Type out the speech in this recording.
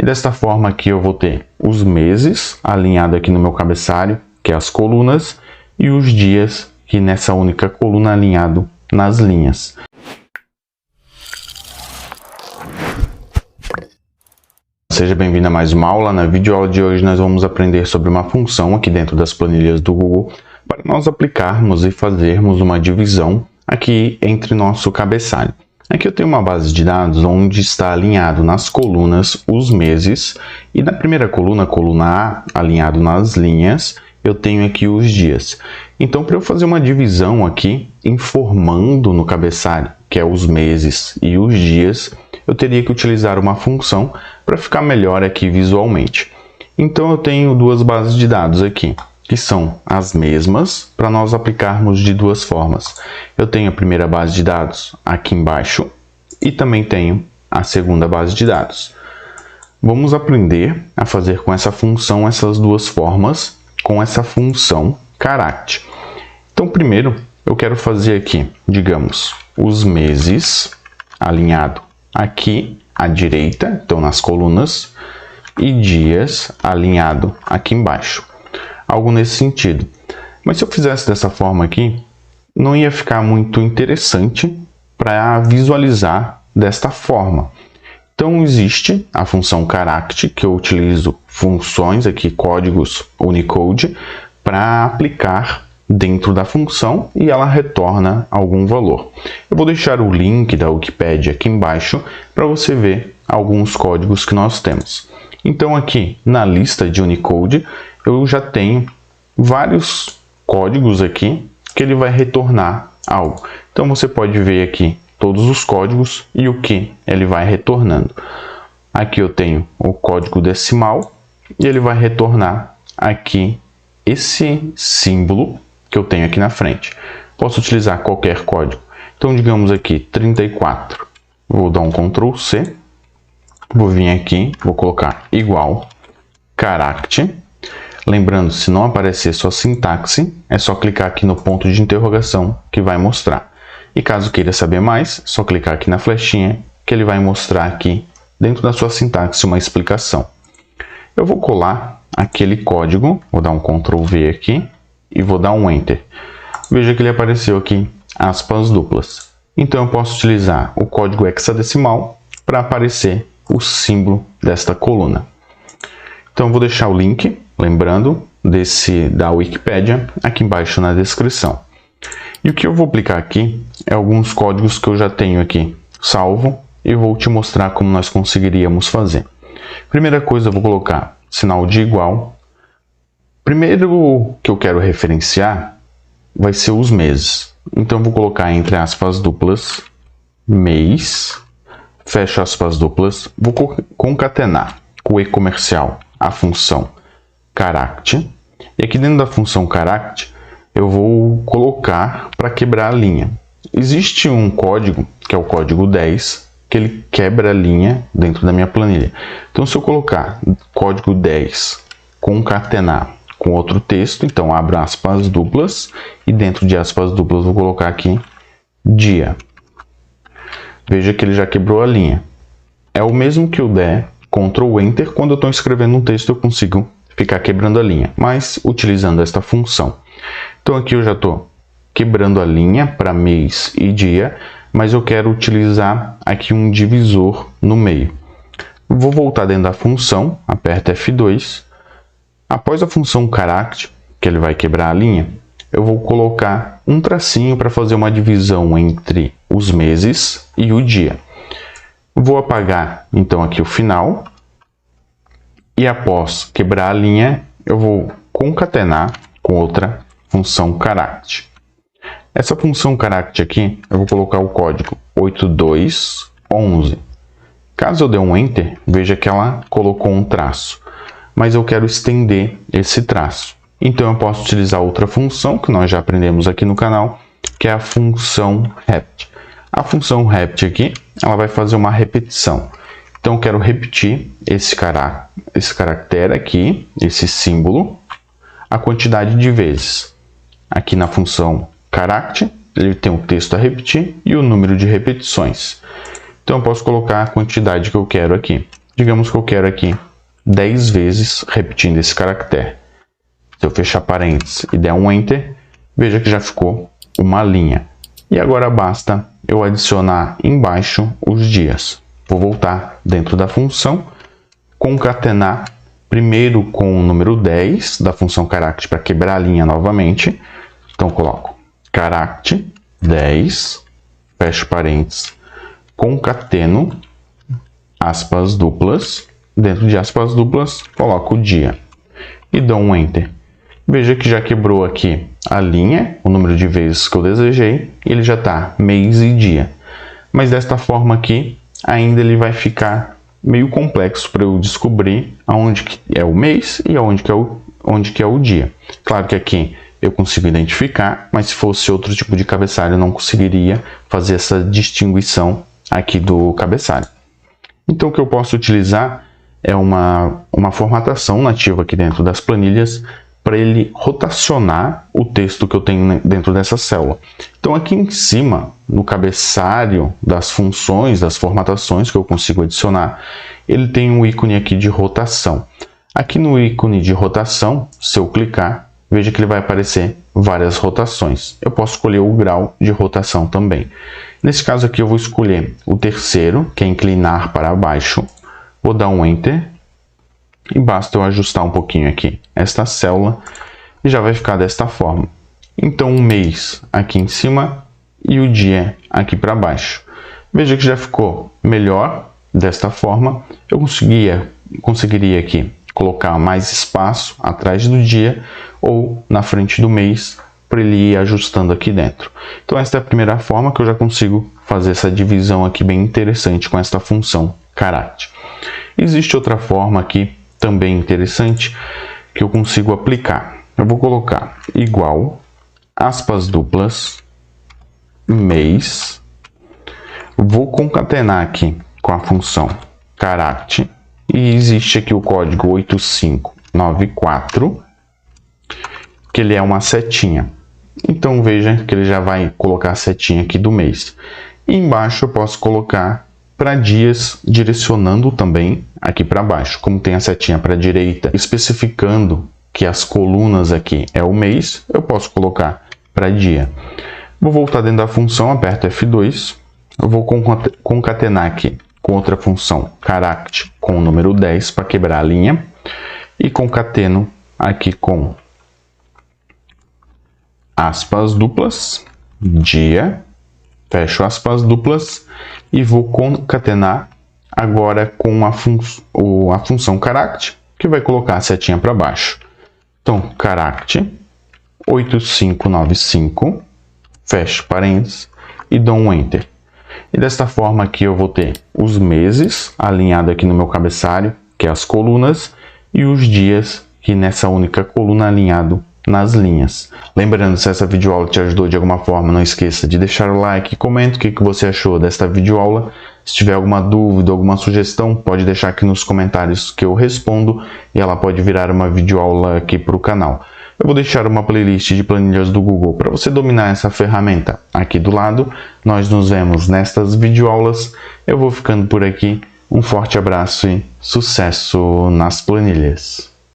E desta forma aqui eu vou ter os meses alinhado aqui no meu cabeçalho, que é as colunas, e os dias que nessa única coluna alinhado nas linhas. Seja bem-vindo a mais uma aula. Na videoaula de hoje nós vamos aprender sobre uma função aqui dentro das planilhas do Google para nós aplicarmos e fazermos uma divisão aqui entre nosso cabeçalho. Aqui eu tenho uma base de dados onde está alinhado nas colunas os meses e na primeira coluna, coluna A, alinhado nas linhas, eu tenho aqui os dias. Então, para eu fazer uma divisão aqui, informando no cabeçalho, que é os meses e os dias, eu teria que utilizar uma função para ficar melhor aqui visualmente. Então, eu tenho duas bases de dados aqui, que são as mesmas para nós aplicarmos de duas formas. Eu tenho a primeira base de dados aqui embaixo e também tenho a segunda base de dados. Vamos aprender a fazer com essa função essas duas formas com essa função Charact. Então, primeiro eu quero fazer aqui, digamos, os meses alinhado aqui à direita, então nas colunas, e dias alinhado aqui embaixo. Algo nesse sentido. Mas se eu fizesse dessa forma aqui, não ia ficar muito interessante para visualizar desta forma. Então existe a função Charact, que eu utilizo funções aqui, códigos Unicode, para aplicar dentro da função e ela retorna algum valor. Eu vou deixar o link da Wikipedia aqui embaixo para você ver alguns códigos que nós temos. Então aqui na lista de Unicode eu já tenho vários códigos aqui que ele vai retornar algo. Então você pode ver aqui todos os códigos e o que ele vai retornando. Aqui eu tenho o código decimal e ele vai retornar aqui esse símbolo que eu tenho aqui na frente. Posso utilizar qualquer código. Então digamos aqui 34. Vou dar um Ctrl C. Vou vir aqui, vou colocar igual Charact. Lembrando, se não aparecer sua sintaxe, é só clicar aqui no ponto de interrogação que vai mostrar. E caso queira saber mais, só clicar aqui na flechinha que ele vai mostrar aqui dentro da sua sintaxe uma explicação. Eu vou colar aquele código, vou dar um Ctrl V aqui e vou dar um Enter. Veja que ele apareceu aqui aspas duplas. Então eu posso utilizar o código hexadecimal para aparecer o símbolo desta coluna. Então eu vou deixar o link, lembrando, da Wikipedia aqui embaixo na descrição. E o que eu vou aplicar aqui é alguns códigos que eu já tenho aqui salvo e vou te mostrar como nós conseguiríamos fazer. Primeira coisa, eu vou colocar sinal de igual. Primeiro que eu quero referenciar vai ser os meses. Então eu vou colocar entre aspas duplas mês, fecho aspas duplas, vou concatenar com o e comercial a função Charact. E aqui dentro da função Charact eu vou colocar para quebrar a linha. Existe um código, que é o código 10, que ele quebra a linha dentro da minha planilha. Então se eu colocar código 10 concatenar com outro texto, então abro aspas duplas e dentro de aspas duplas vou colocar aqui dia. Veja que ele já quebrou a linha. É o mesmo que eu der Ctrl Enter, quando eu estou escrevendo um texto eu consigo ficar quebrando a linha, mas utilizando esta função. Então aqui eu já estou quebrando a linha para mês e dia, mas eu quero utilizar aqui um divisor no meio. Vou voltar dentro da função, aperto F2. Após a função Charact, que ele vai quebrar a linha, eu vou colocar um tracinho para fazer uma divisão entre os meses e o dia. Vou apagar então aqui o final e após quebrar a linha eu vou concatenar com outra função Charact. Essa função Charact aqui eu vou colocar o código 8211. Caso eu dê um Enter, veja que ela colocou um traço, mas eu quero estender esse traço. Então eu posso utilizar outra função que nós já aprendemos aqui no canal, que é a função rept. A função rept aqui, ela vai fazer uma repetição. Então eu quero repetir esse caractere aqui, esse símbolo, a quantidade de vezes. Aqui na função Charact, ele tem o texto a repetir e o número de repetições. Então eu posso colocar a quantidade que eu quero aqui. Digamos que eu quero aqui 10 vezes repetindo esse caractere. Se eu fechar parênteses e der um Enter, veja que já ficou uma linha. E agora basta eu adicionar embaixo os dias. Vou voltar dentro da função, concatenar primeiro com o número 10 da função caract para quebrar a linha novamente. Então coloco caract 10, fecho parênteses, concateno, aspas duplas, dentro de aspas duplas coloco o dia e dou um Enter. Veja que já quebrou aqui a linha, o número de vezes que eu desejei, e ele já está mês e dia. Mas desta forma aqui, ainda ele vai ficar meio complexo para eu descobrir aonde que é o mês e onde que é o dia. Claro que aqui eu consigo identificar, mas se fosse outro tipo de cabeçalho, eu não conseguiria fazer essa distinção aqui do cabeçalho. Então o que eu posso utilizar é uma formatação nativa aqui dentro das planilhas, para ele rotacionar o texto que eu tenho dentro dessa célula. Então aqui em cima, no cabeçalho das funções, das formatações que eu consigo adicionar, ele tem um ícone aqui de rotação. Aqui no ícone de rotação, se eu clicar, veja que ele vai aparecer várias rotações. Eu posso escolher o grau de rotação também. Nesse caso aqui eu vou escolher o terceiro, que é inclinar para baixo. Vou dar um Enter. E basta eu ajustar um pouquinho aqui esta célula e já vai ficar desta forma. Então o mês aqui em cima e o dia aqui para baixo. Veja que já ficou melhor desta forma. Eu conseguiria aqui colocar mais espaço atrás do dia ou na frente do mês para ele ir ajustando aqui dentro. Então esta é a primeira forma que eu já consigo fazer essa divisão aqui bem interessante com esta função caract. Existe outra forma aqui também interessante que eu consigo aplicar. Eu vou colocar igual, aspas duplas, mês, vou concatenar aqui com a função caract e existe aqui o código 8594, que ele é uma setinha. Então veja que ele já vai colocar a setinha aqui do mês. E embaixo eu posso colocar para dias, direcionando também aqui para baixo. Como tem a setinha para a direita, especificando que as colunas aqui é o mês, eu posso colocar para dia. Vou voltar dentro da função, aperto F2, eu vou concatenar aqui com outra função, caract, com o número 10 para quebrar a linha, e concateno aqui com aspas duplas, dia, fecho aspas duplas, e vou concatenar agora com a função caract, que vai colocar a setinha para baixo. Então, caract 8595, fecho parênteses e dou um Enter. E desta forma aqui eu vou ter os meses alinhado aqui no meu cabeçalho, que é as colunas, e os dias, que nessa única coluna alinhado nas linhas. Lembrando, se essa videoaula te ajudou de alguma forma, não esqueça de deixar o like e comenta o que você achou desta videoaula. Se tiver alguma dúvida, alguma sugestão, pode deixar aqui nos comentários que eu respondo e ela pode virar uma videoaula aqui para o canal. Eu vou deixar uma playlist de planilhas do Google para você dominar essa ferramenta aqui do lado. Nós nos vemos nestas videoaulas. Eu vou ficando por aqui. Um forte abraço e sucesso nas planilhas!